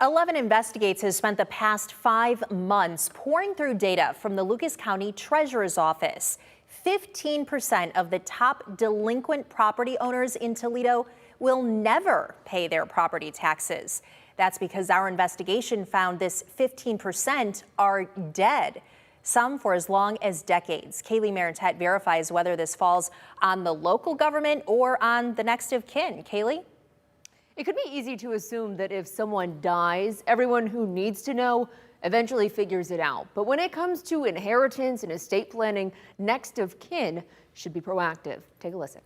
11 Investigates has spent the past 5 months pouring through data from the Lucas County Treasurer's Office. 15% of the top delinquent property owners in Toledo will never pay their property taxes. That's because our investigation found this 15% are dead, some for as long as decades. Kaylee Maritet verifies whether this falls on the local government or on the next of kin. Kaylee? It could be easy to assume that if someone dies, everyone who needs to know eventually figures it out. But when it comes to inheritance and estate planning, next of kin should be proactive. Take a listen.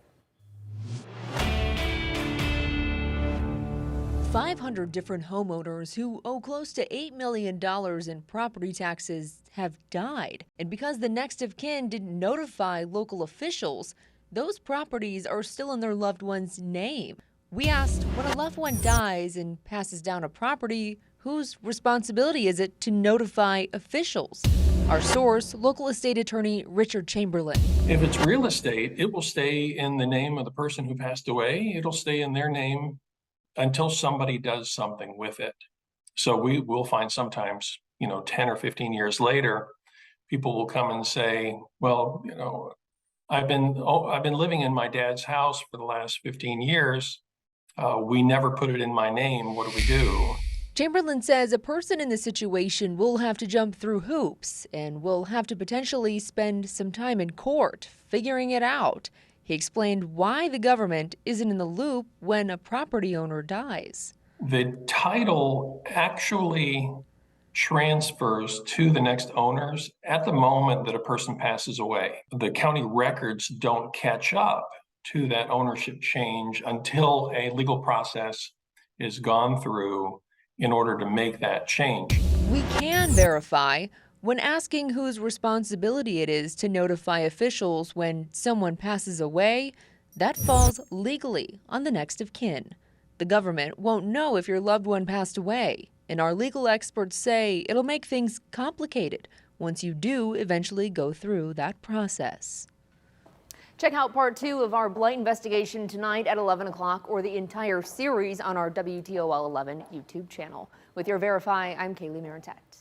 500 different homeowners who owe close to $8 million in property taxes have died. And because the next of kin didn't notify local officials, those properties are still in their loved one's name. We asked, when a loved one dies and passes down a property, whose responsibility is it to notify officials? Our source, local estate attorney Richard Chamberlain. If it's real estate, it will stay in the name of the person who passed away. It'll stay in their name until somebody does something with it. So we will find sometimes, 10 or 15 years later, people will come and say, well, I've been living in my dad's house for the last 15 years. We never put it in my name. What do we do? Chamberlain says a person in this situation will have to jump through hoops and will have to potentially spend some time in court figuring it out. He explained why the government isn't in the loop when a property owner dies. The title actually transfers to the next owners at the moment that a person passes away. The county records don't catch up to that ownership change until a legal process is gone through in order to make that change. We can verify when asking whose responsibility it is to notify officials when someone passes away. That falls legally on the next of kin. The government won't know if your loved one passed away, and our legal experts say it'll make things complicated once you do eventually go through that process. Check out part 2 of our blight investigation tonight at 11 o'clock or the entire series on our WTOL 11 YouTube channel. With your Verify, I'm Kaylee Maritet.